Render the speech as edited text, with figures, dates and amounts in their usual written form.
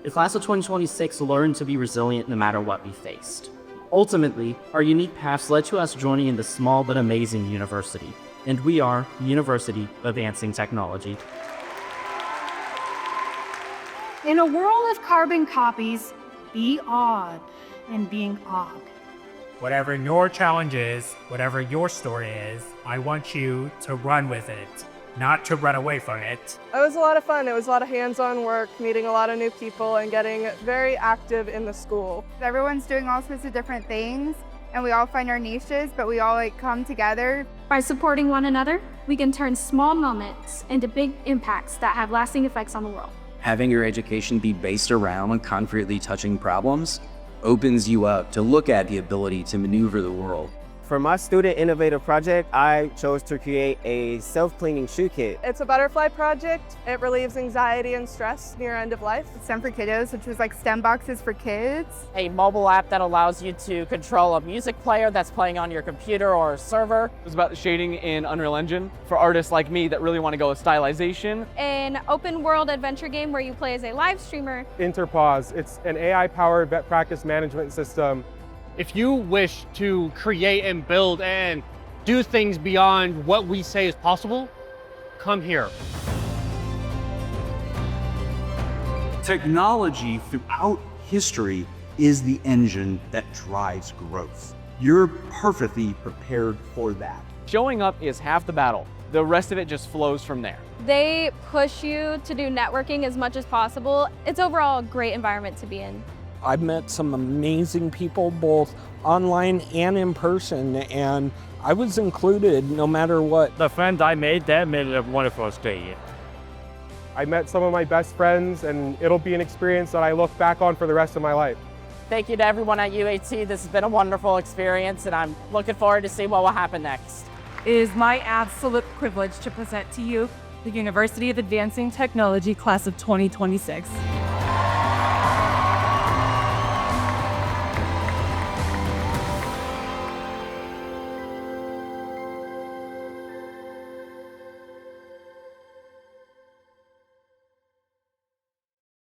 The class of 2026 learned to be resilient no matter what we faced. Ultimately, our unique paths led to us joining in the small but amazing university, and we are the University of Advancing Technology. In a world of carbon copies, be odd and being odd. Whatever your challenge is, whatever your story is, I want you to run with it, not to run away from it. It was a lot of fun. It was a lot of hands-on work, meeting a lot of new people and getting very active in the school. Everyone's doing all sorts of different things and we all find our niches, but we all come together. By supporting one another, we can turn small moments into big impacts that have lasting effects on the world. Having your education be based around concretely touching problems opens you up to look at the ability to maneuver the world. For my student innovative project, I chose to create a self-cleaning shoe kit. It's a butterfly project. It relieves anxiety and stress near end of life. STEM for Kiddos, which was like STEM boxes for kids. A mobile app that allows you to control a music player that's playing on your computer or server. It was about shading in Unreal Engine for artists like me that really want to go with stylization. An open world adventure game where you play as a live streamer. Interpause, it's an AI-powered vet practice management system. If you wish to create and build and do things beyond what we say is possible, come here. Technology throughout history is the engine that drives growth. You're perfectly prepared for that. Showing up is half the battle. The rest of it just flows from there. They push you to do networking as much as possible. It's overall a great environment to be in. I've met some amazing people both online and in person, and I was included no matter what. The friends I made, that made it a wonderful experience. I met some of my best friends, and it'll be an experience that I look back on for the rest of my life. Thank you to everyone at UAT. This has been a wonderful experience, and I'm looking forward to see what will happen next. It is my absolute privilege to present to you the University of Advancing Technology Class of 2026.